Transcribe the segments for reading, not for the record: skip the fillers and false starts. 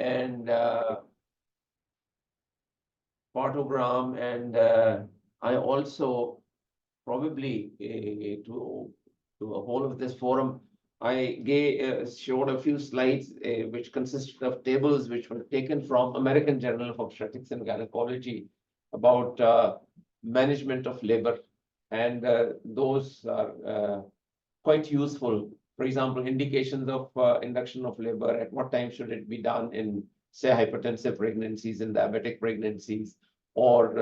and photogram, and I also probably to a whole of this forum, I showed a few slides which consisted of tables which were taken from American Journal of Obstetrics and Gynecology about management of labor, and those are quite useful. For example, indications of induction of labor, at what time should it be done in, say, hypertensive pregnancies and diabetic pregnancies, or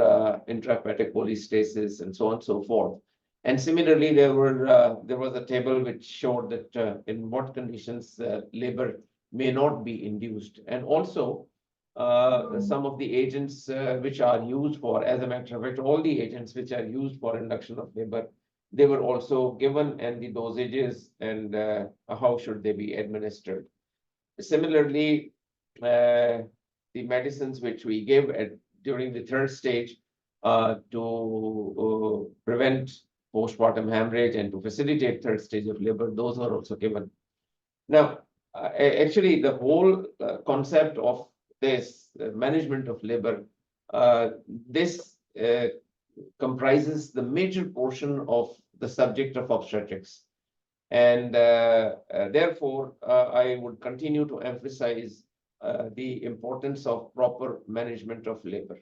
intrahepatic cholestasis, and so on and so forth. And similarly, there was a table which showed that in what conditions labor may not be induced, and also some of the agents which are used for, as a matter of fact, all the agents which are used for induction of labor, they were also given, and the dosages, and how should they be administered. Similarly, the medicines which we give during the third stage to prevent postpartum hemorrhage and to facilitate third stage of labor, those are also given. Now, actually, the whole concept of this management of labor, this comprises the major portion of the subject of obstetrics. And therefore, I would continue to emphasize the importance of proper management of labor.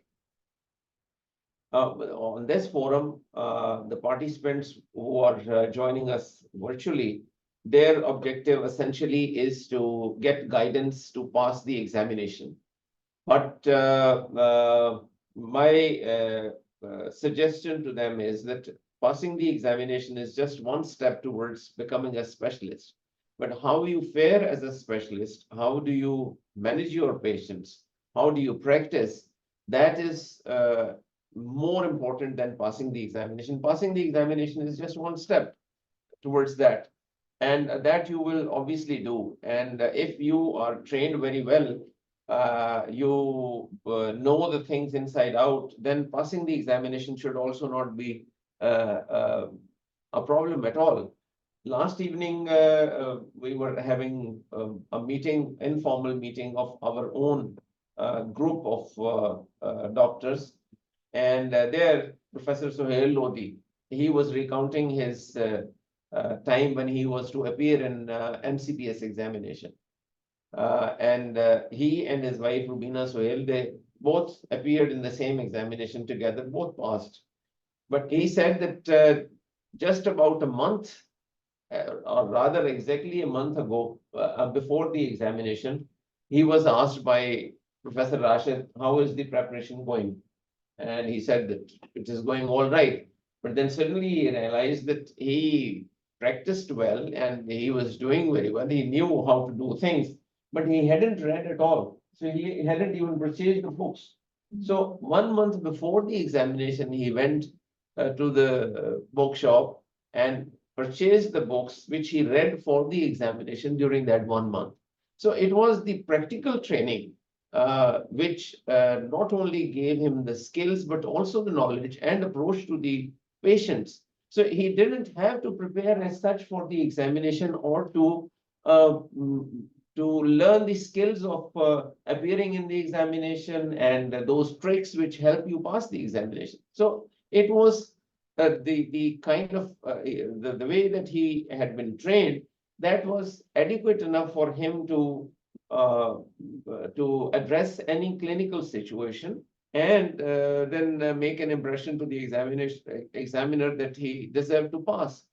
On this forum, the participants who are joining us virtually, their objective essentially is to get guidance to pass the examination. But my suggestion to them is that passing the examination is just one step towards becoming a specialist. But how you fare as a specialist, how do you manage your patients, how do you practice, that is more important than passing the examination. Passing the examination is just one step towards that, and that you will obviously do. And if you are trained very well, you know the things inside out, then passing the examination should also not be a problem at all. Last evening, we were having a meeting, informal meeting of our own group of doctors. And there, Professor Sohail Lodi, he was recounting his time when he was to appear in MCPS examination. And he and his wife, Rubina Sohail, they both appeared in the same examination together, both passed. But he said that just about a month, or rather exactly a month ago, before the examination, he was asked by Professor Rashid, how is the preparation going? And he said that it is going all right. But then suddenly he realized that he practiced well and he was doing very well. He knew how to do things, but he hadn't read at all. So he hadn't even purchased the books. So 1 month before the examination, he went to the bookshop and purchased the books which he read for the examination during that 1 month. So it was the practical training which not only gave him the skills, but also the knowledge and approach to the patients. So he didn't have to prepare as such for the examination, or to learn the skills of appearing in the examination and those tricks which help you pass the examination. So it was the kind of the way that he had been trained, that was adequate enough for him to address any clinical situation, and then make an impression to the examiner that he deserved to pass.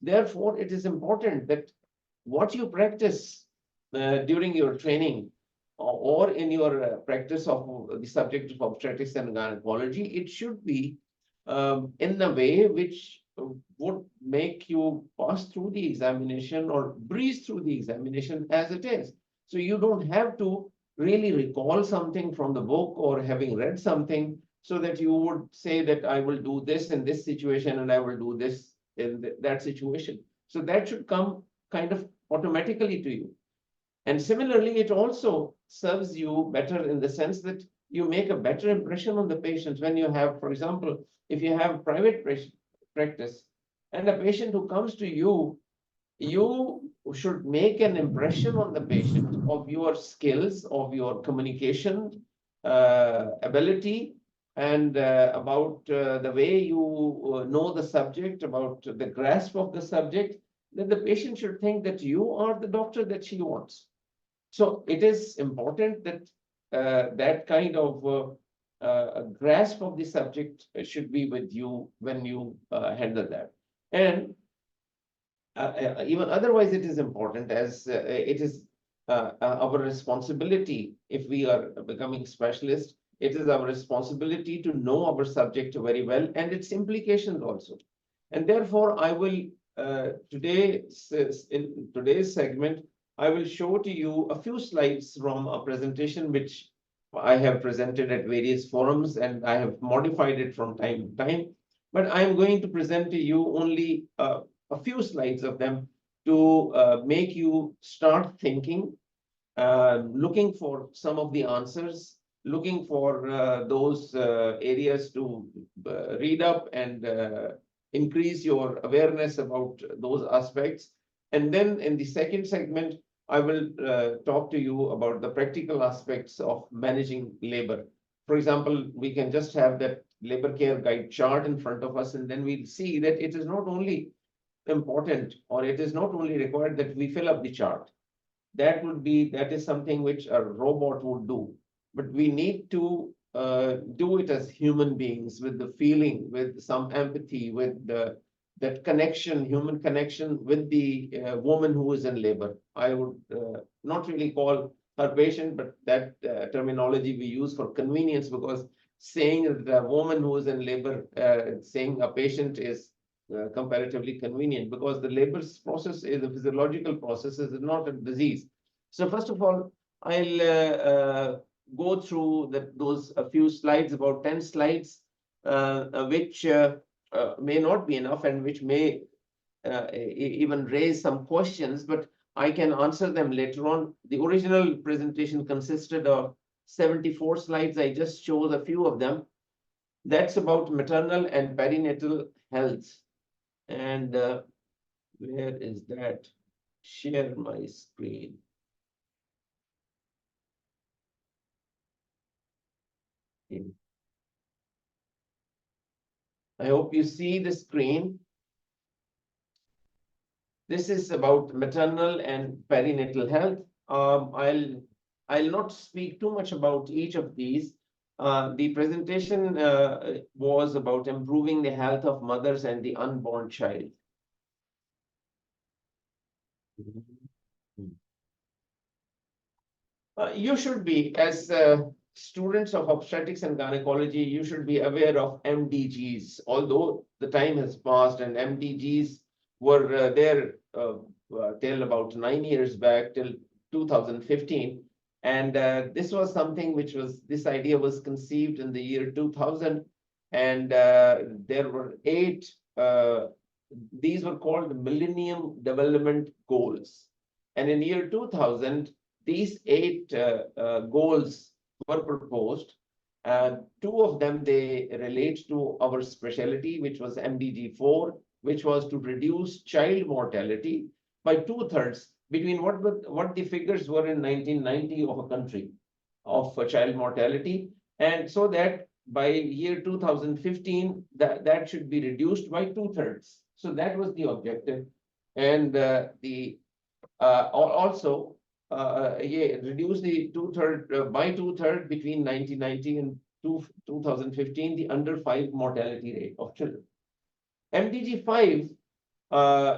Therefore, it is important that what you practice during your training or in your practice of the subject of obstetrics and gynecology, it should be in a way which would make you pass through the examination or breeze through the examination as it is. So you don't have to really recall something from the book or having read something, so that you would say that I will do this in this situation and I will do this in that situation. So that should come kind of automatically to you. And similarly, it also serves you better in the sense that you make a better impression on the patients when you have, for example, if you have private practice and a patient who comes to you you should make an impression on the patient of your skills, of your communication ability, and about the way you know the subject, about the grasp of the subject, that the patient should think that you are the doctor that she wants. So it is important that that kind of grasp of the subject should be with you when you handle that. And even otherwise, it is important, as it is our responsibility. If we are becoming specialists, it is our responsibility to know our subject very well and its implications also. And therefore, I will today, in today's segment, I will show to you a few slides from a presentation which I have presented at various forums, and I have modified it from time to time. But I am going to present to you only a few slides of them to make you start thinking, looking for some of the answers, looking for those areas to read up and increase your awareness about those aspects. And then in the second segment, I will talk to you about the practical aspects of managing labor. For example, we can just have that labor care guide chart in front of us, and then we'll see that it is not only important, or it is not only required that we fill up the chart. That is something which a robot would do. But we need to do it as human beings, with the feeling, with some empathy, with that connection, human connection with the woman who is in labor. I would not really call her patient, but that terminology we use for convenience, because saying that a woman who is in labor, saying a patient is comparatively convenient, because the labor process is a physiological process, is not a disease. So first of all, I'll go through those a few slides, about 10 slides, which may not be enough, and which may even raise some questions, but I can answer them later on. The original presentation consisted of 74 slides. I just chose a few of them. That's about maternal and perinatal health. And where is that? Share my screen. I hope you see the screen. This is about maternal and perinatal health. I'll not speak too much about each of these. The presentation was about improving the health of mothers and the unborn child. You should be, as students of obstetrics and gynecology, you should be aware of MDGs, although the time has passed, and MDGs were there till about 9 years back, till 2015. And this was something which this idea was conceived in the year 2000. And there were 8, these were called Millennium Development Goals. And in year 2000, these 8 goals were proposed. 2 of them, they relate to our specialty, which was MDG 4, which was to reduce child mortality by 2/3 between what the figures were in 1990 of a country of child mortality, and so that by year 2015 that should be reduced by 2/3. So that was the objective, and also reduce the 2/3 by 2/3 between 1990 and 2015 the under 5 mortality rate of children. MDG 5,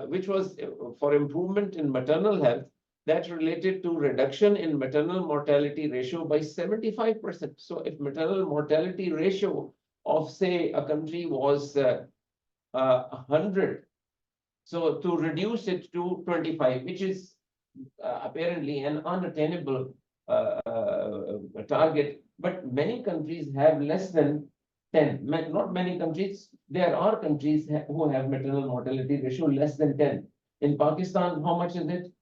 which was for improvement in maternal health, that related to reduction in maternal mortality ratio by 75%. So if maternal mortality ratio of, say, a country was 100, so to reduce it to 25, which is apparently an unattainable target, but many countries have less than 10. Not many countries. There are countries who have maternal mortality ratio less than 10. In Pakistan, how much is it?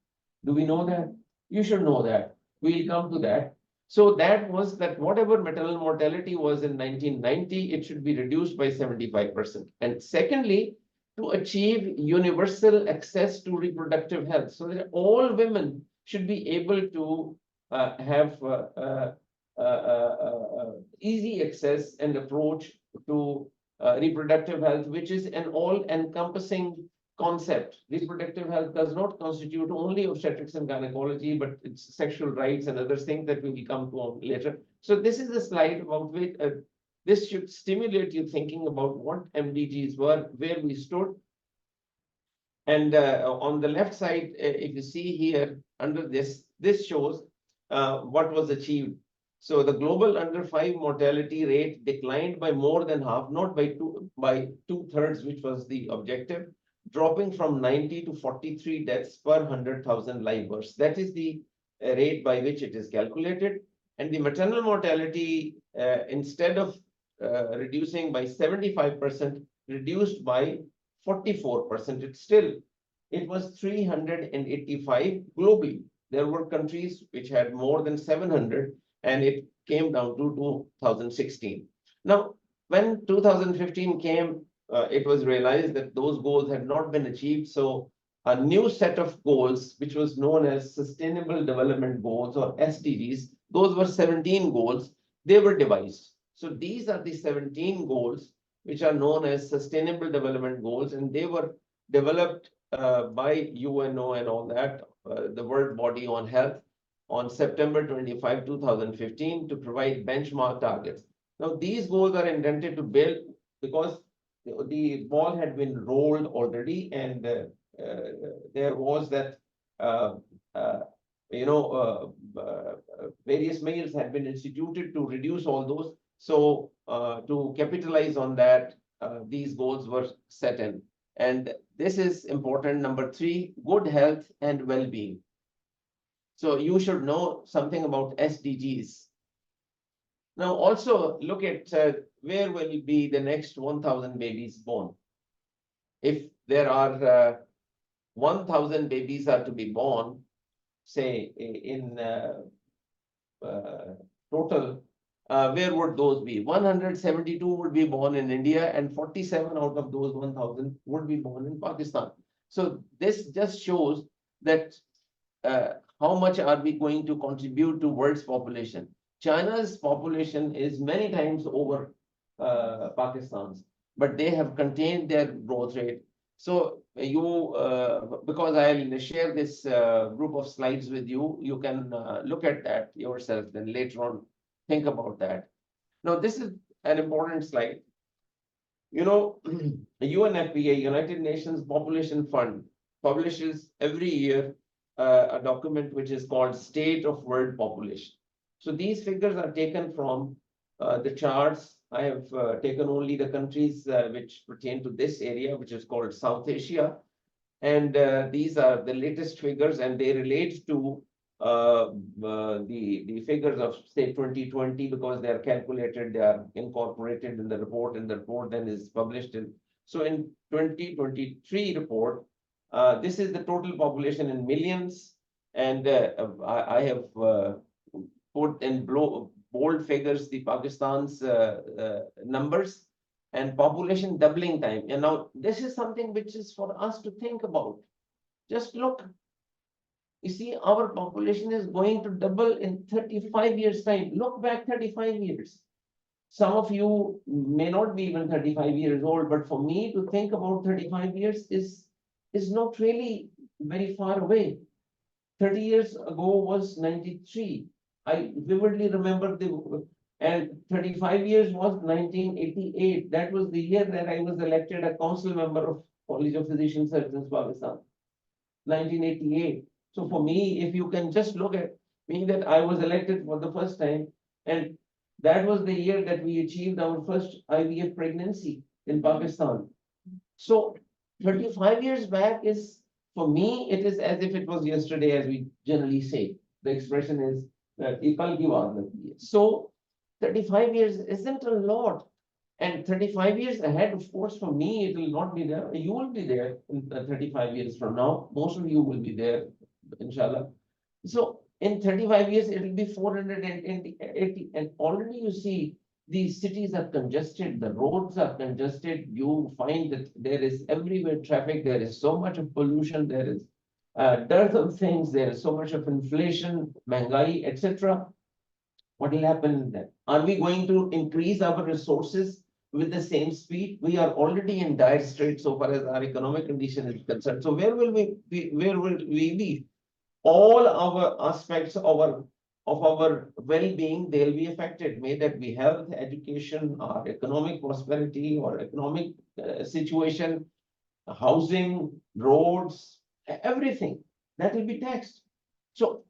Do we know that? You should know that. We'll come to that. So that was that whatever maternal mortality was in 1990, it should be reduced by 75%. And secondly, to achieve universal access to reproductive health, so that all women should be able to have easy access and approach to reproductive health, which is an all-encompassing concept. Reproductive health does not constitute only obstetrics and gynecology, but it's sexual rights and other things that we will come to later. So this is a slide about which this should stimulate you thinking about what MDGs were, where we stood. And on the left side, if you see here under this, this shows what was achieved. So the global under 5 mortality rate declined by more than half, not by two-thirds, which was the objective, dropping from 90 to 43 deaths per 100,000 live births. That is the rate by which it is calculated. And the maternal mortality, instead of reducing by 75%, reduced by 44%. It was 385 globally. There were countries which had more than 700, and it came down to 2016. Now, when 2015 came, it was realized that those goals had not been achieved. So a new set of goals, which was known as Sustainable Development Goals, or SDGs, those were 17 goals, they were devised. So these are the 17 goals which are known as Sustainable Development Goals, and they were developed by UNO and all that, the World Body on Health, on September 25, 2015, to provide benchmark targets. Now, these goals are intended to build, because the ball had been rolled already, and there was that, various measures had been instituted to reduce all those. So to capitalize on that, these goals were set in. And this is important. Number 3, good health and well-being. So you should know something about SDGs. Now also look at where will be the next 1,000 babies born. If there are 1,000 babies are to be born, say in total, where would those be? 172 would be born in India, and 47 out of those 1,000 would be born in Pakistan. So this just shows that how much are we going to contribute to world's population. China's population is many times over Pakistan's, but they have contained their growth rate. So you, because I'll share this group of slides with you, you can look at that yourself, then later on think about that. Now, this is an important slide. You know, UNFPA, United Nations Population Fund, publishes every year a document which is called State of World Population. So these figures are taken from the charts. I have taken only the countries which pertain to this area, which is called South Asia. And these are the latest figures, and they relate to the figures of, say, 2020, because they are calculated, they are incorporated in the report, and the report then is published in. So in 2023 report, this is the total population in millions, and I have put in bold figures the Pakistan's numbers and population doubling time. And now this is something which is for us to think about. Just look, you see, our population is going to double in 35 years time. Look back 35 years. Some of you may not be even 35 years old, but for me to think about 35 years is not really very far away. 30 years ago was 93. I vividly remember and 35 years was 1988. That was the year that I was elected a council member of College of Physician Surgeons, Pakistan. 1988. So for me, if you can just look at me, that I was elected for the first time, and that was the year that we achieved our first IVF pregnancy in Pakistan. So 35 years back is, for me, it is as if it was yesterday, as we generally say. The expression is that so 35 years isn't a lot. And 35 years ahead, of course, for me, it will not be there. You will be there in 35 years from now. Most of you will be there, inshallah. So in 35 years, it will be 480. And already you see These cities are congested, the roads are congested. You find that there is everywhere traffic, there is so much of pollution, there is dearth of things, there is so much of inflation, महंगाई, etc. What will happen then? Are we going to increase our resources with the same speed? We are already in dire straits so far as our economic condition is concerned. So where will we be? Where will we be? All our aspects of our well-being, they'll be affected. May that be health, education, or economic prosperity, or economic situation, housing, roads, everything that will be taxed. So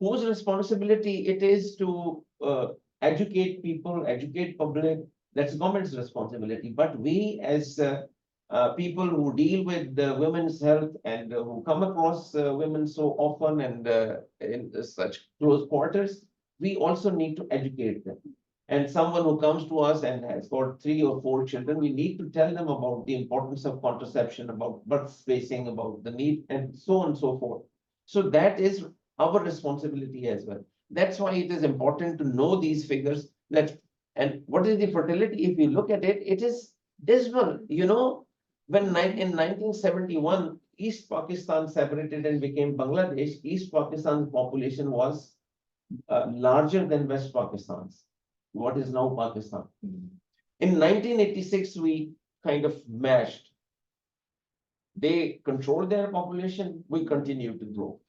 whose responsibility it is to educate people, educate public? That's government's responsibility. But we as people who deal with women's health and who come across women so often and in such close quarters, we also need to educate them. And someone who comes to us and has got 3 or 4 children, we need to tell them about the importance of contraception, about birth spacing, about the need, and so on and so forth. So that is our responsibility as well. That's why it is important to know these figures. That and what is the fertility? If you look at it, it is dismal. You know, when in 1971, East Pakistan separated and became Bangladesh, East Pakistan's population was larger than West Pakistan's, what is now Pakistan. In 1986, we kind of mashed. They controlled their population, we continue to grow.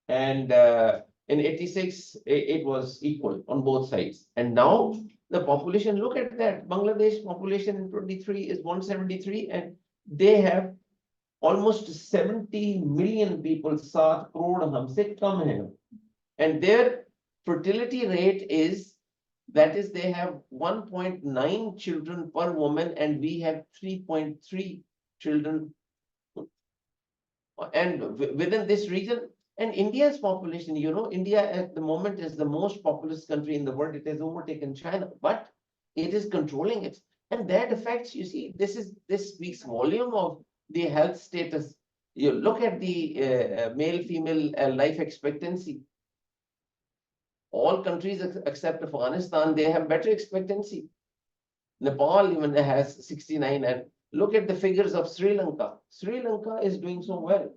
And in 86, it was equal on both sides. And now the population, look at that. Bangladesh population in 23 is 173, and they have almost 70 million people. 7 crore humse kam hai. And their fertility rate is, that is, they have 1.9 children per woman, and we have 3.3 children. And within this region, and India's population, you know, India at the moment is the most populous country in the world. It has overtaken China, but it is controlling it. And that affects, you see, this speaks volume of the health status. You look at the male-female life expectancy. All countries except Afghanistan, they have better expectancy. Nepal even has 69, and look at the figures of Sri Lanka. Sri Lanka is doing so well.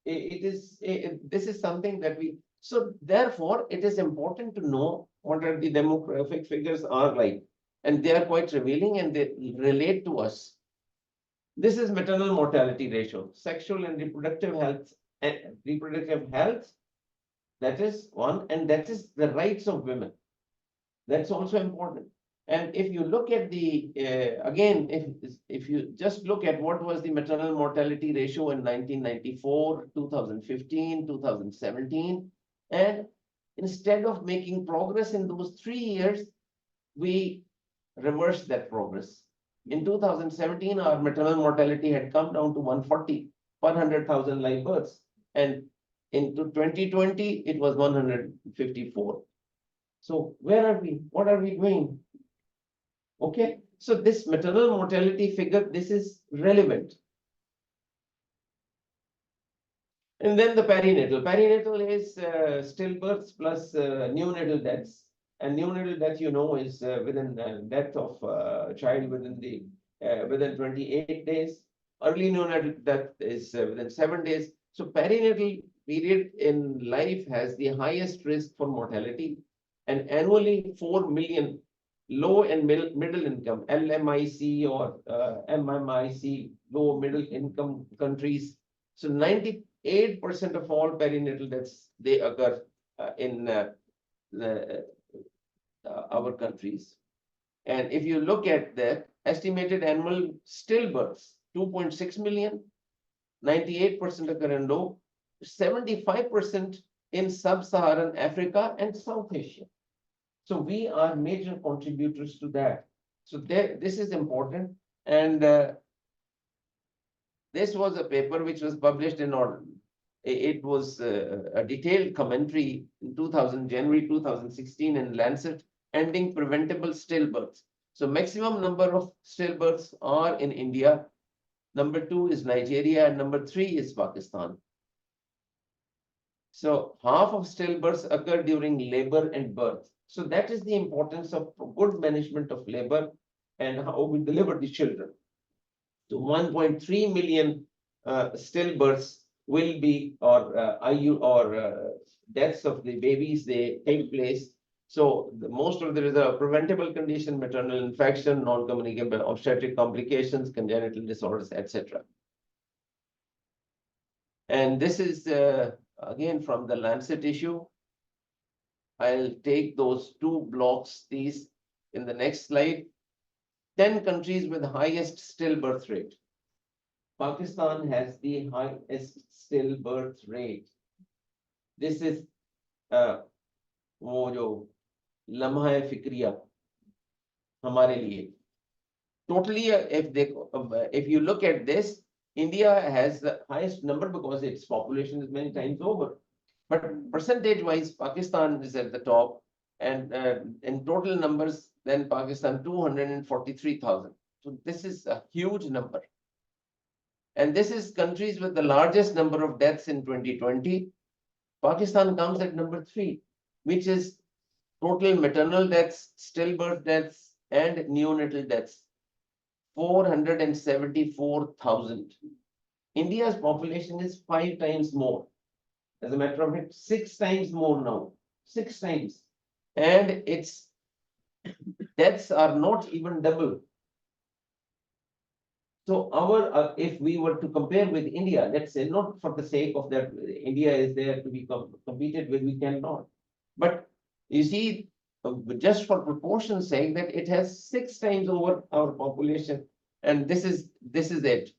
This is something that we, so therefore it is important to know what are the demographic figures are like, and they are quite revealing and they relate to us. This is maternal mortality ratio, sexual and reproductive health, that is one, and that is the rights of women. That's also important. And if you look at the, again, if you just look at what was the maternal mortality ratio in 1994, 2015, 2017, and instead of making progress in those 3 years, we reversed that progress. In 2017, our maternal mortality had come down to 140 per 100,000 live births. And into 2020, it was 154. So where are we? What are we doing? Okay, so this maternal mortality figure, this is relevant. And then the perinatal. Perinatal is stillbirths plus neonatal deaths. And neonatal death, you know, is within death of child within 28 days. Early neonatal death is within 7 days. So perinatal period in life has the highest risk for mortality. And annually 4 million low and middle income, LMIC or MMIC, low middle income countries. So 98% of all perinatal deaths, they occur in our countries. And if you look at the estimated annual stillbirths, 2.6 million, 98% occur in low, 75% in sub-Saharan Africa and South Asia. So we are major contributors to that. So this is important. And this was a paper which was published in order. It was a detailed commentary in January 2016 in Lancet, ending preventable stillbirths. So maximum number of stillbirths are in India. Number 2 is Nigeria, and number 3 is Pakistan. So half of stillbirths occur during labor and birth. So that is the importance of good management of labor and how we deliver the children. So 1.3 million stillbirths will be, or IU or deaths of the babies, they take place. So most of there is a preventable condition, maternal infection, non-communicable obstetric complications, congenital disorders, etc. And this is again from the Lancet issue. I'll take those two blocks, these in the next slide. 10 countries with highest stillbirth rate. Pakistan has the highest stillbirth rate. This is वो जो लम्हा है फिक्रिया हमारे लिए. Totally, if you look at this, India has the highest number because its population is many times over. But percentage-wise, Pakistan is at the top, and in total numbers, then Pakistan 243,000. So this is a huge number. And this is countries with the largest number of deaths in 2020. Pakistan comes at number 3, which is total maternal deaths, stillbirth deaths, and neonatal deaths. 474,000. India's population is 5 times more. As a matter of fact, 6 times more now. 6 times. And its deaths are not even double. So our, if we were to compare with India, let's say, not for the sake of that, India is there to be competed with, we cannot. But you see, just for proportion's sake, that it has 6 times over our population, and this is it.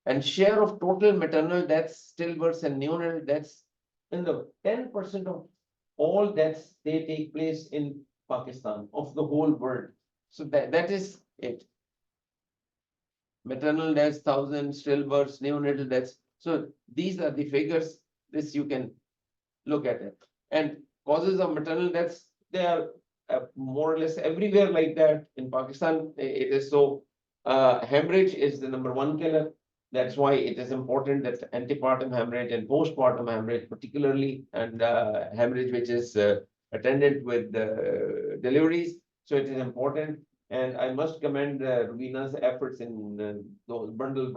And share of total maternal deaths, stillbirths, and neonatal deaths, in the 10% of all deaths, they take place in Pakistan of the whole world. So that is it. Maternal deaths, 1,000, stillbirths, neonatal deaths. So these are the figures. This you can look at it. And causes of maternal deaths, they are more or less everywhere like that. In Pakistan, it is so. Hemorrhage is the #1 killer. That's why it is important that antepartum hemorrhage and postpartum hemorrhage, particularly, and hemorrhage which is attendant with deliveries. So it is important. And I must commend Rubina's efforts in those bundle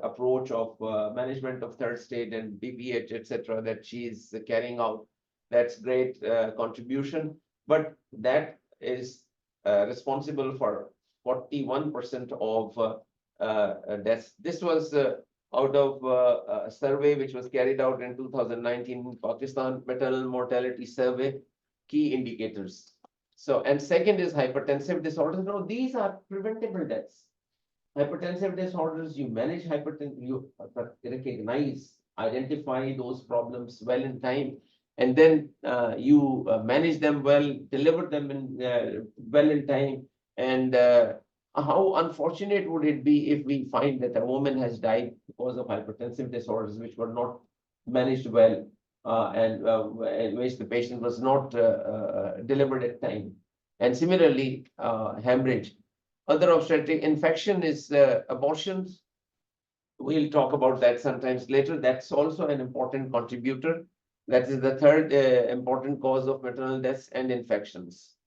approach of management of third state and BPH, etc., that she is carrying out. That's great contribution. But that is responsible for 41% of deaths. This was out of a survey which was carried out in 2019 in Pakistan, maternal mortality survey, key indicators. So, and second is hypertensive disorders. No, these are preventable deaths. Hypertensive disorders, you manage hypertension, you recognize, identify those problems well in time, and then you manage them well, deliver them in well in time. And how unfortunate would it be if we find that a woman has died because of hypertensive disorders which were not managed well, and in which the patient was not delivered at time. And similarly, hemorrhage. Other obstetric infection is abortions. We'll talk about that sometimes later. That's also an important contributor. That is the third important cause of maternal deaths and infections.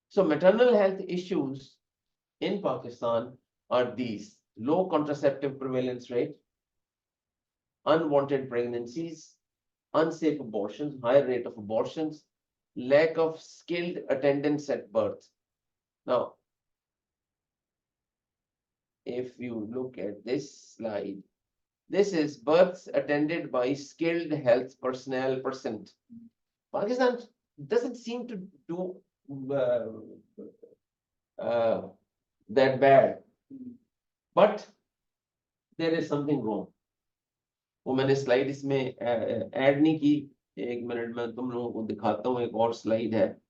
So maternal health issues in Pakistan are these: low contraceptive prevalence rate, unwanted pregnancies, unsafe abortions, higher rate of abortions, lack of skilled attendants at birth. Now, if you look at this slide, this is births attended by skilled health personnel percent. Pakistan doesn't seem to do that bad, but there is something wrong. वो मैंने slide इसमें add नहीं की. 1 minute में तुम लोगों को दिखाता हूँ. एक और स्लाइड है.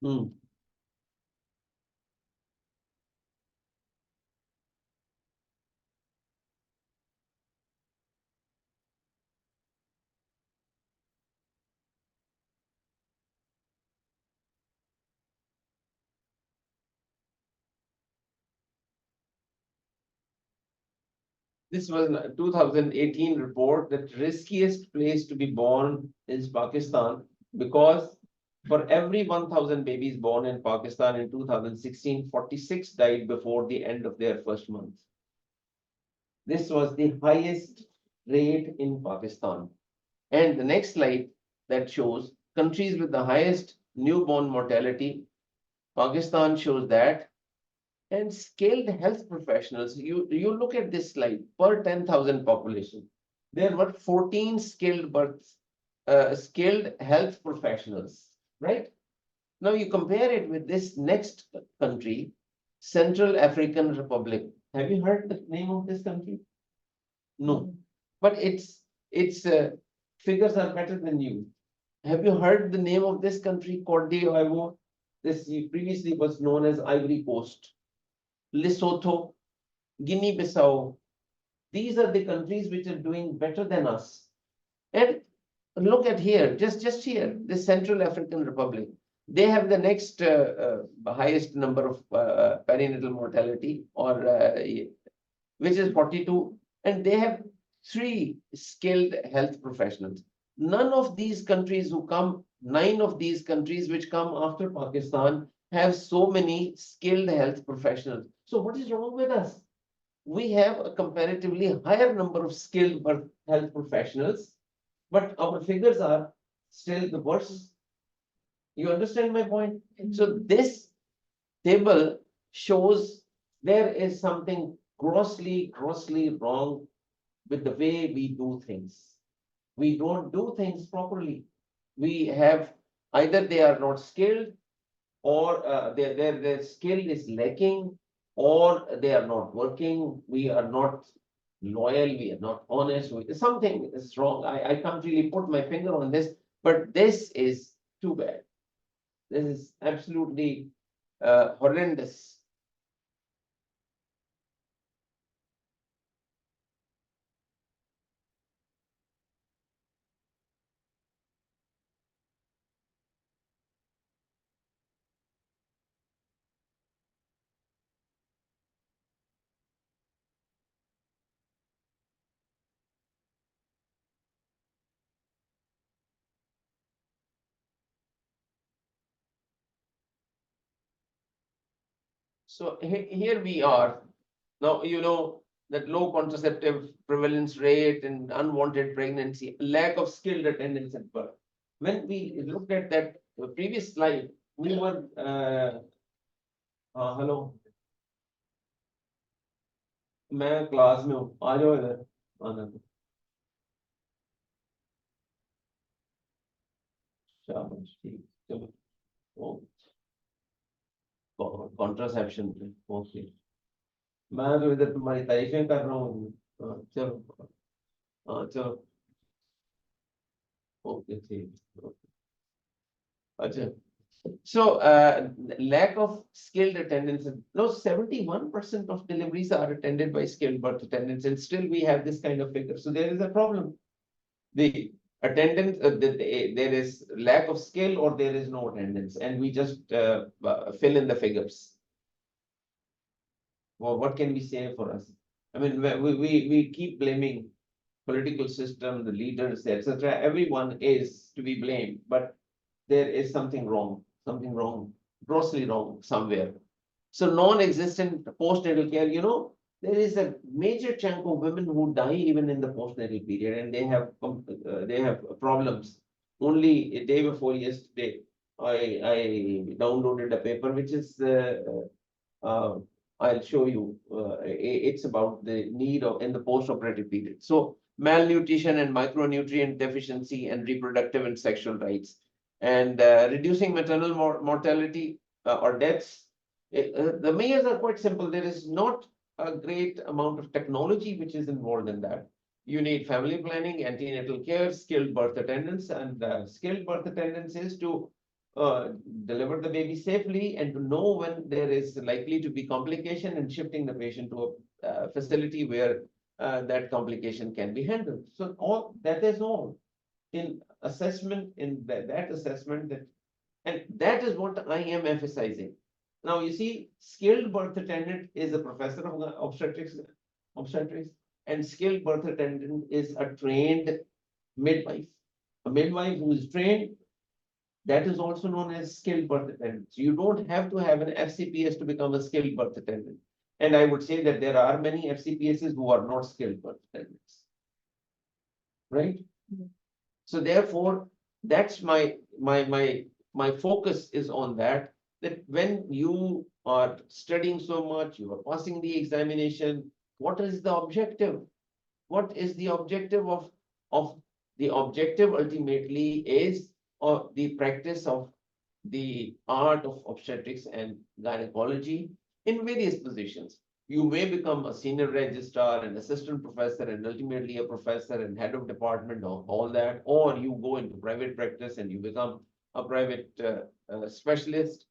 Hmm. This was a 2018 report that riskiest place to be born is Pakistan because for every 1,000 babies born in Pakistan in 2016, 46 died before the end of their first month. This was the highest rate in Pakistan. And the next slide that shows countries with the highest newborn mortality, Pakistan shows that, and skilled health professionals. You look at this slide per 10,000 population. There were 14 skilled health professionals, right? Now you compare it with this next country, Central African Republic. Have you heard the name of this country? No, but its figures are better than you. Have you heard the name of this country, cont'd? This previously was known as Ivory Coast, Lesotho, Guinea-Bissau. These are the countries which are doing better than us. And look at here, just here, the Central African Republic. They have the next highest number of perinatal mortality, or which is 42, and they have 3 skilled health professionals. None of these countries who come, 9 of these countries which come after Pakistan have so many skilled health professionals. So what is wrong with us? We have a comparatively higher number of skilled health professionals, but our figures are still the worst. You understand my point? So this table shows there is something grossly wrong with the way we do things. We don't do things properly. We have either they are not skilled, or their skill is lacking, or they are not working. We are not loyal, we are not honest. Something is wrong. I can't really put my finger on this, but this is too bad. This is absolutely horrendous. So here we are. Now, you know that low contraceptive prevalence rate and unwanted pregnancy, lack of skilled attendance at birth. When we looked at that previous slide, we were, hello, मैं class में हूँ, आ जाओ इधर, आना तो, शाबाश, ठीक, चलो, कॉन्ट्रासेप्शन पे, ओके, मैं तो इधर तुम्हारी तारीफें कर रहा हूँ, चलो, चलो, ओके, ठीक, अच्छा. So, lack of skilled attendance. No, 71% of deliveries are attended by skilled birth attendants, and still we have this kind of figure. So there is a problem. The attendance, there is lack of skill, or there is no attendance, and we just fill in the figures. Well, what can we say for us? I mean, we keep blaming political system, the leaders, etc. Everyone is to be blamed, but there is something wrong, grossly wrong somewhere. So non-existent postnatal care, there is a major chunk of women who die even in the postnatal period, and they have problems. Only a day before yesterday, I downloaded a paper which is I'll show you. It's about the need of in the post-operative period. So malnutrition and micronutrient deficiency and reproductive and sexual rights, and reducing maternal mortality or deaths. The measures are quite simple. There is not a great amount of technology which is involved in that. You need family planning, antenatal care, skilled birth attendance, and skilled birth attendance is to uh, deliver the baby safely and to know when there is likely to be complication and shifting the patient to a facility where that complication can be handled. So all that is all in assessment, in that assessment, that and that is what I am emphasizing. Now you see, skilled birth attendant is a professor of obstetrics, and skilled birth attendant is a trained midwife. A midwife who is trained, that is also known as skilled birth attendant. So you don't have to have an FCPS to become a skilled birth attendant. And I would say that there are many FCPSs who are not skilled birth attendants, right? So therefore, that's my focus is on that. That when you are studying so much, you are passing the examination. What is the objective? What is the objective of the objective ultimately is the practice of the art of obstetrics and gynecology in various positions. You may become a senior registrar, an assistant professor, and ultimately a professor and head of department of all that, or you go into private practice and you become a private specialist,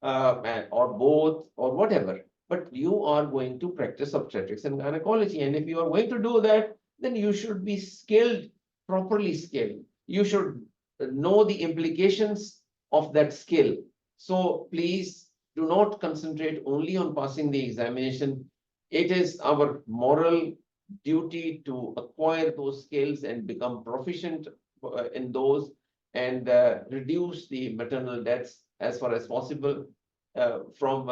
or both, or whatever. But you are going to practice obstetrics and gynecology. And if you are going to do that, then you should be skilled, properly skilled. You should know the implications of that skill. So please do not concentrate only on passing the examination. It is our moral duty to acquire those skills and become proficient in those, and reduce the maternal deaths as far as possible from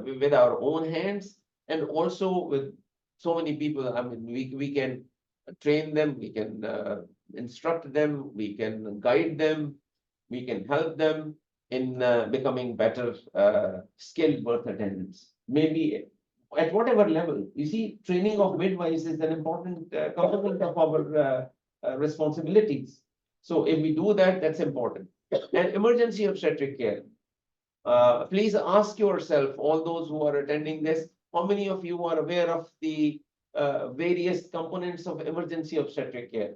with our own hands, and also with so many people. I mean, we can train them, we can instruct them, we can guide them, we can help them in becoming better skilled birth attendants. Maybe at whatever level. You see, training of midwives is an important component of our responsibilities. So if we do that, that's important. And emergency obstetric care. Please ask yourself, all those who are attending this, how many of you are aware of the various components of emergency obstetric care?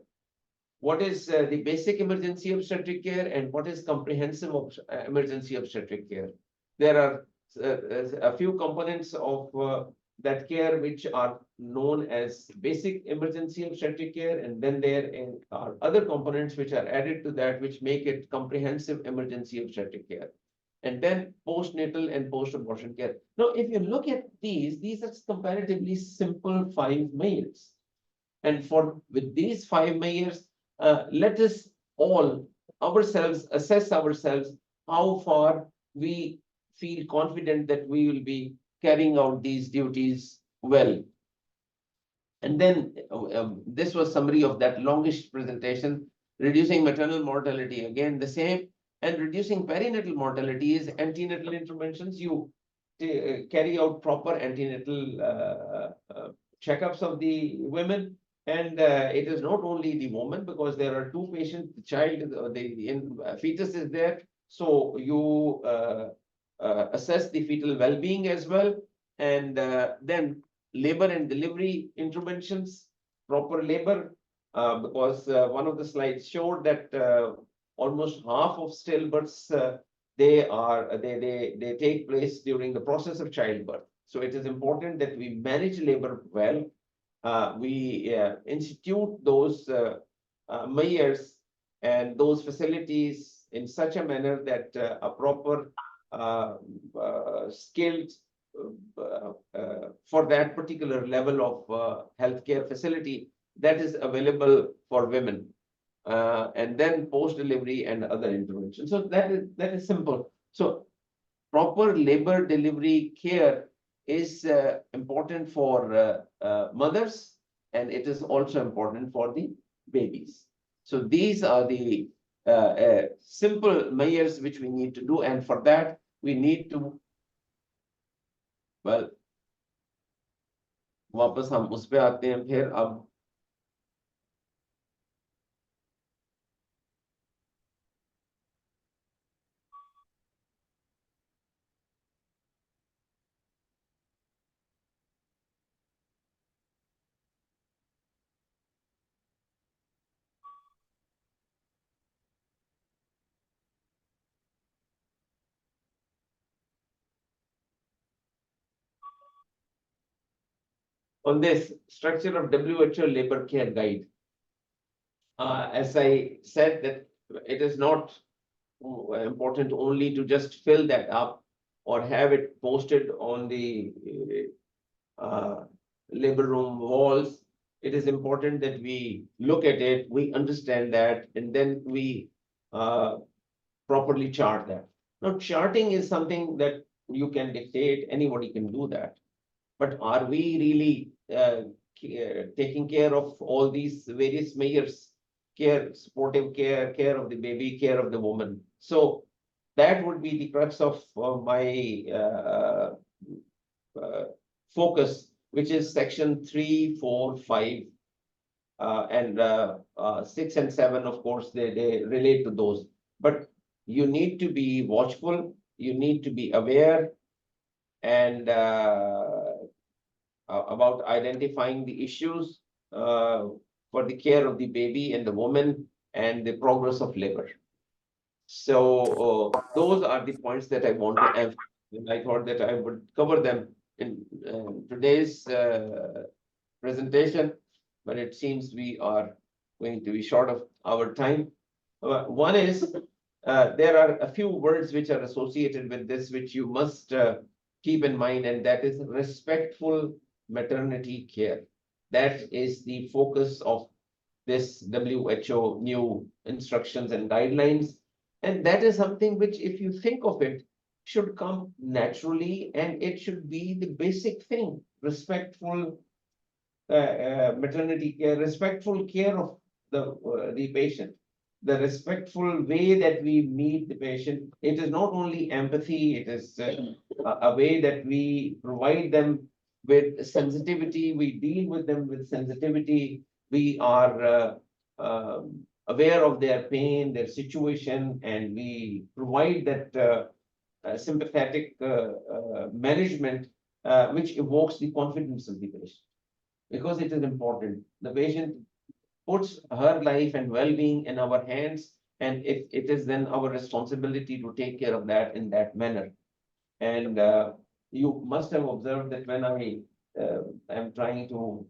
What is the basic emergency obstetric care and what is comprehensive emergency obstetric care? There are a few components of that care which are known as basic emergency obstetric care, and then there are other components which are added to that which make it comprehensive emergency obstetric care, and then postnatal and post-abortion care. Now, if you look at these are comparatively simple 5 mayors. And for with these 5 mayors, let us all ourselves assess ourselves how far we feel confident that we will be carrying out these duties well. And then this was summary of that longish presentation. Reducing maternal mortality, again the same, and reducing perinatal mortality is antenatal interventions. You carry out proper antenatal checkups of the women, and it is not only the woman, because there are two patients, the child, the fetus is there, so you assess the fetal well-being as well, and then labor and delivery interventions, proper labor, because one of the slides showed that almost half of stillbirths they take place during the process of childbirth. So it is important that we manage labor well. We institute those mayors and those facilities in such a manner that a proper skilled for that particular level of healthcare facility that is available for women, and then post delivery and other interventions. So that is simple. So proper labor delivery care is important for mothers, and it is also important for the babies. So these are the simple measures which we need to do, and for that we need to, well, वापस हम उस पे आते हैं फिर अब on this structure of WHO labor care guide. As I said, that it is not important only to just fill that up or have it posted on the uh, labor room walls. It is important that we look at it, we understand that, and then we uh, properly chart that. Now, charting is something that you can dictate, anybody can do that. But are we really taking care of all these various measures? Care, supportive care, care of the baby, care of the woman. So that would be the crux of my uh, focus, which is section 3, 4, 5, and 6 and 7, of course, they relate to those. But you need to be watchful, you need to be aware, and about identifying the issues for the care of the baby and the woman and the progress of labor. So those are the points that I want to emphasize. And I thought that I would cover them in today's presentation, but it seems we are going to be short of our time. One is there are a few words which are associated with this, which you must keep in mind, and that is respectful maternity care. That is the focus of this WHO new instructions and guidelines. And that is something which, if you think of it, should come naturally, and it should be the basic thing. Respectful maternity care, respectful care of the patient, the respectful way that we meet the patient. It is not only empathy, it is a way that we provide them with sensitivity, we deal with them with sensitivity, we are aware of their pain, their situation, and we provide that sympathetic management which evokes the confidence of the patient, because it is important. The patient puts her life and well-being in our hands, and it is then our responsibility to take care of that in that manner. And you must have observed that when I am trying to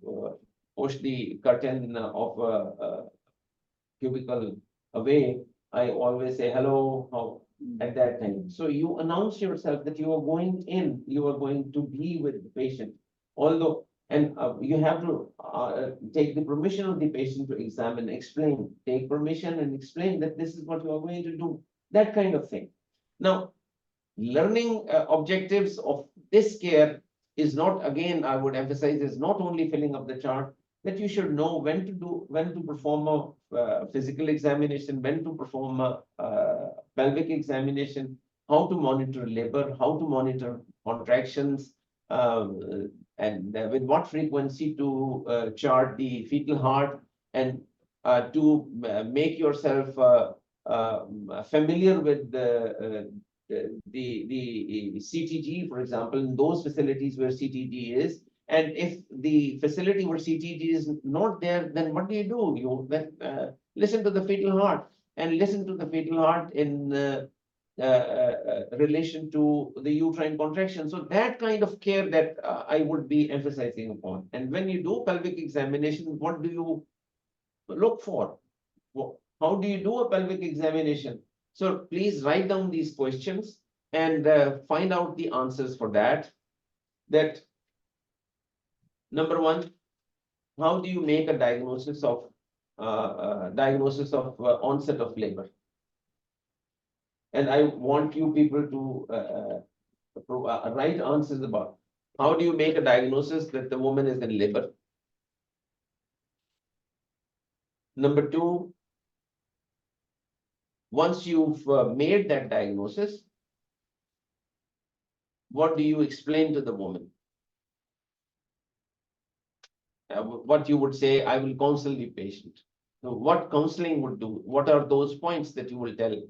push the curtain of a cubicle away, I always say hello, how at that time. So you announce yourself that you are going in, you are going to be with the patient. Although, and you have to take the permission of the patient to examine, explain, take permission and explain that this is what you are going to do, that kind of thing. Now, learning objectives of this care is not, again, I would emphasize, is not only filling up the chart, that you should know when to perform a physical examination, when to perform a pelvic examination, how to monitor labor, how to monitor contractions, and with what frequency to chart the fetal heart, and to make yourself familiar with the CTG, for example, in those facilities where CTG is. And if the facility where CTG is not there, then what do? You then listen to the fetal heart, and listen to the fetal heart in relation to the uterine contraction. So that kind of care that I would be emphasizing upon. And when you do pelvic examination, what do you look for? How do you do a pelvic examination? So please write down these questions and find out the answers for that. That number one, how do you make a diagnosis of onset of labor? And I want you people to write answers about how do you make a diagnosis that the woman is in labor. Number two, once you've made that diagnosis, what do you explain to the woman? What you would say, I will counsel the patient. So what counseling would do? What are those points that you will tell?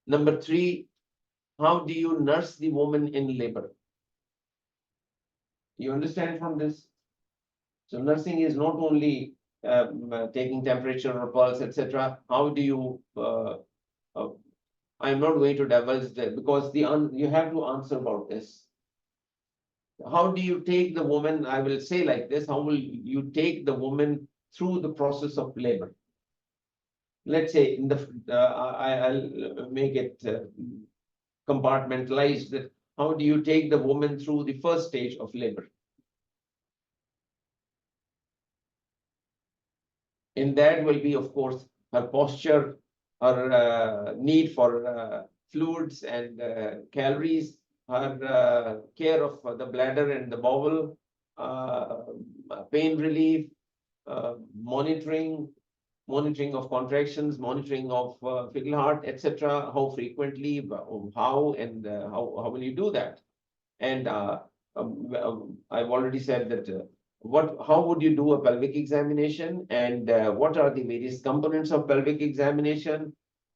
Number three, how do you nurse the woman in labor? You understand from this? So nursing is not only taking temperature or pulse, etc. How do you? I'm not going to divulge that, because you have to answer about this. how do you take the woman? I will say like this: how will you take the woman through the process of labor? Let's say in the I'll make it compartmentalized. That how do you take the woman through the first stage of labor? In that will be, of course, her posture, her need for fluids and calories, her care of the bladder and the bowel, uh, pain relief, monitoring, monitoring of contractions, monitoring of fetal heart, etc. How frequently, how, and how will you do that? And I've already said that how would you do a pelvic examination, and what are the various components of pelvic examination,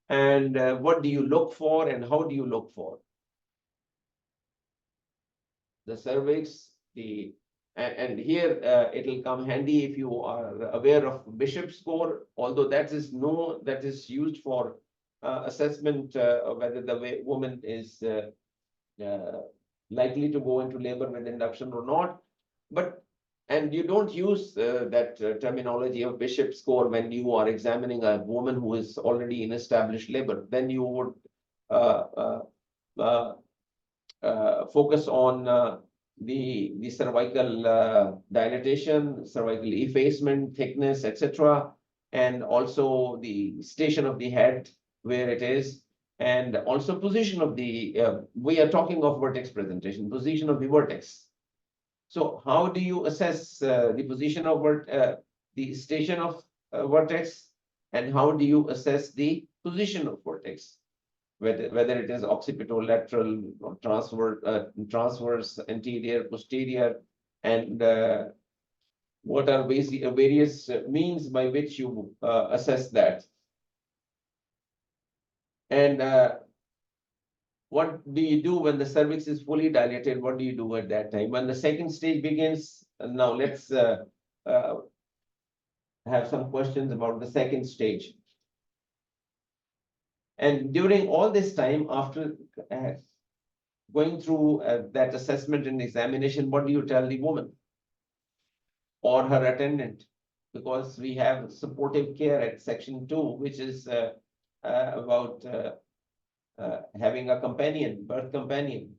and what do you look for, and how do you look for the cervix, the and here it'll come handy if you are aware of Bishop score, although that is used for assessment of whether the woman is uh, likely to go into labor with induction or not. But and you don't use that terminology of Bishop score when you are examining a woman who is already in established labor. Then you would uh, uh, uh, focus on the cervical dilatation, cervical effacement, thickness, etc., and also the station of the head where it is, and also position of the. We are talking of vertex presentation, position of the vertex. So how do you assess the position of the station of vertex, and how do you assess the position of vertex? Whether it is occipital, lateral, or transverse, anterior, posterior, and what are various means by which you assess that. And what do you do when the cervix is fully dilated? What do you do at that time? When the second stage begins, now let's uh, have some questions about the second stage. And during all this time, after going through that assessment and examination, what do you tell the woman or her attendant? Because we have supportive care at section 2, which is about having a companion, birth companion.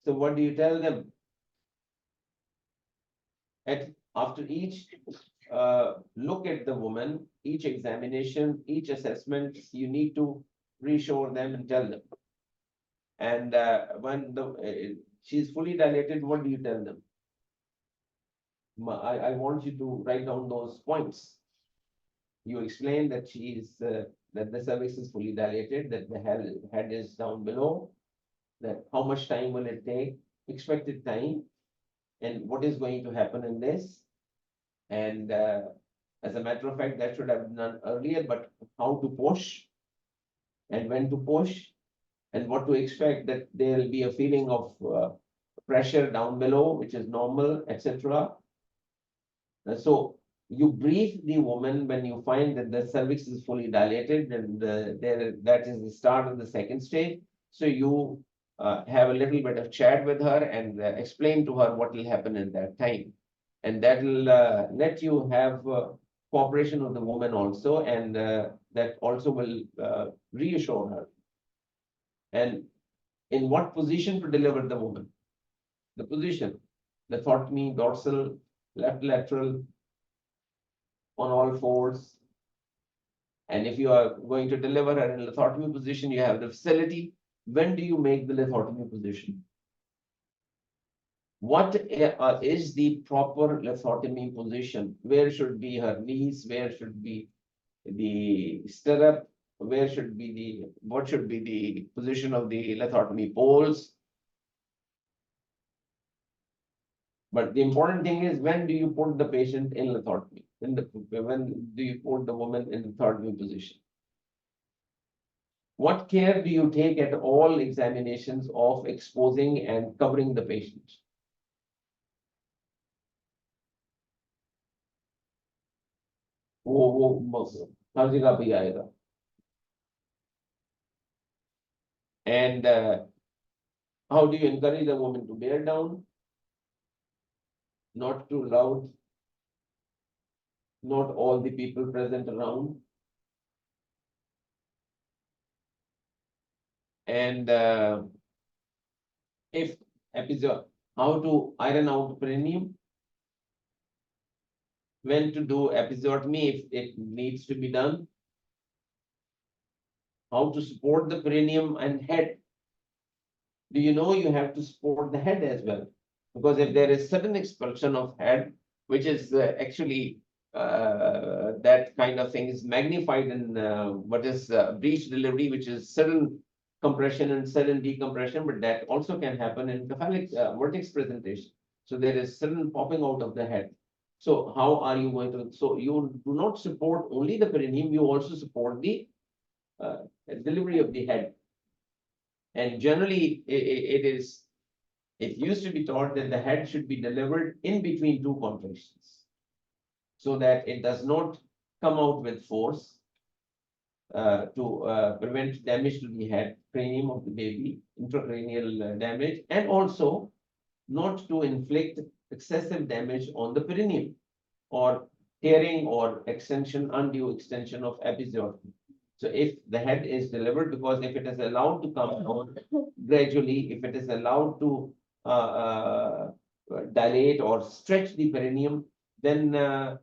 So what do you tell them? After each look at the woman, each examination, each assessment, you need to reassure them and tell them. And when she's fully dilated, what do you tell them? I want you to write down those points. You explain that that the cervix is fully dilated, that the head is down below, that how much time will it take, expected time, and what is going to happen in this. And as a matter of fact, that should have been done earlier, but how to push and when to push and what to expect, that there will be a feeling of pressure down below, which is normal, etc. So you brief the woman when you find that the cervix is fully dilated, and that is the start of the second stage. So you have a little bit of chat with her and explain to her what will happen in that time. And that will let you have cooperation of the woman also, and that also will reassure her. And in what position to deliver the woman? The position, lithotomy, dorsal, left lateral, on all fours. And if you are going to deliver her in lithotomy position, you have the facility. When do you make the lithotomy position? What is the proper lithotomy position? Where should be her knees? Where should be the stirrup? Where should be what should be the position of the lithotomy poles? But the important thing is, when do you put the patient in lithotomy? When do you put the woman in lithotomy position? What care do you take at all examinations of exposing and covering the patient? वो हर जगह पे आएगा. And how do you encourage the woman to bear down? not too loud, not all the people present around. And if episode, how to iron out perineum, when to do episiotomy if it needs to be done, how to support the perineum and head. Do you know you have to support the head as well? Because if there is sudden expulsion of head, which is actually that kind of thing is magnified in what is breech delivery, which is sudden compression and sudden decompression, but that also can happen in cephalic vertex presentation. So there is sudden popping out of the head. So how are you going to? So you do not support only the perineum, you also support the uh, delivery of the head. And generally, it used to be taught that the head should be delivered in between two contractions so that it does not come out with force to prevent damage to the head, cranium of the baby, intracranial damage, and also not to inflict excessive damage on the perineum or tearing or extension, undue extension of episiotomy. So if the head is delivered, because if it is allowed to come down gradually, if it is allowed to dilate or stretch the perineum, then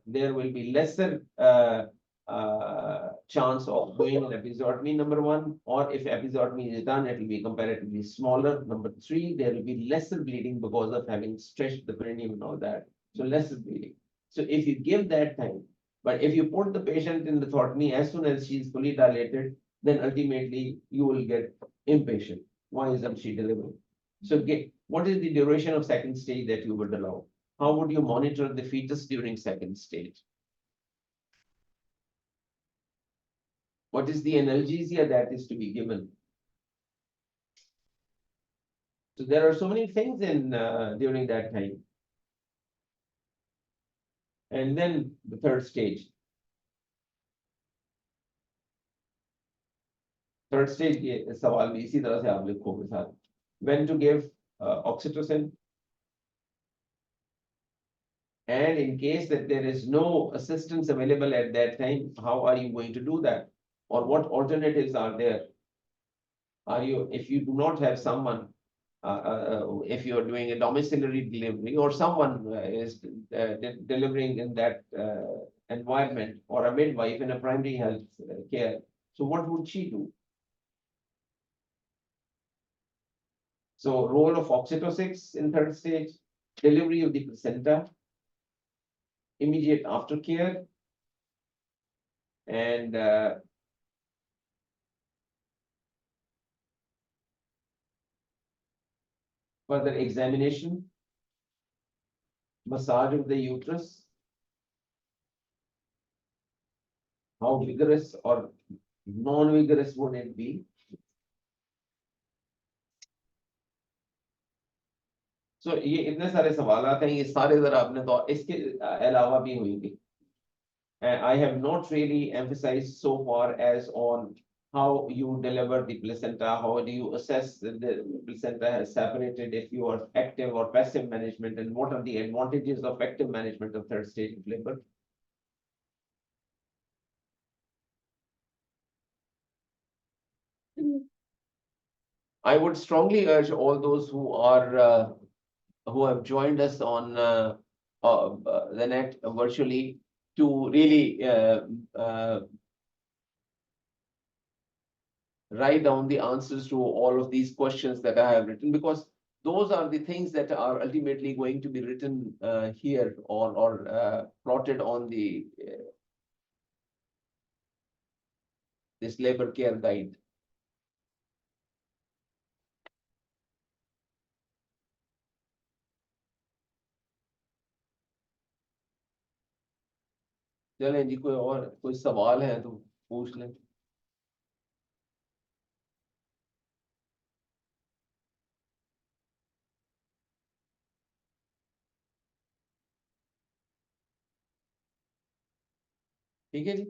there will be lesser chance of doing an episiotomy, number one, or if episiotomy is done, it will be comparatively smaller. Number three, there will be lesser bleeding because of having stretched the perineum and all that. So lesser bleeding. So if you give that time, but if you put the patient in the thoracotomy as soon as she is fully dilated, then ultimately you will get impatient. Why isn't she delivering? So what is the duration of second stage that you would allow? How would you monitor the fetus during second stage? What is the analgesia that is to be given? So there are so many things in during that time. And then the third stage. Third stage ये सवाल भी इसी तरह से आप लिखोगे साथ. When to give oxytocin? And in case that there is no assistance available at that time, how are you going to do that? Or what alternatives are there? Are you, if you do not have someone, if you are doing a domiciliary delivery or someone is delivering in that environment, or a midwife in a primary health care, so what would she do? So role of oxytocin in third stage, delivery of the placenta, immediate aftercare, and further examination, massage of the uterus, how vigorous or non-vigorous would it be? So ये इतने सारे सवाल आते हैं, ये सारे जरा आपने तो इसके अलावा भी होंगे. And I have not really emphasized so far as on how you deliver the placenta, how do you assess the placenta has separated, if you are active or passive management, and what are the advantages of active management of third stage of labor. I would strongly urge all those who have joined us on the net virtually to really write down the answers to all of these questions that I have written, because those are the things that are ultimately going to be written here or plotted on the this labor care guide. चलें जी, कोई और कोई सवाल है तो पूछ लें. ठीक है जी.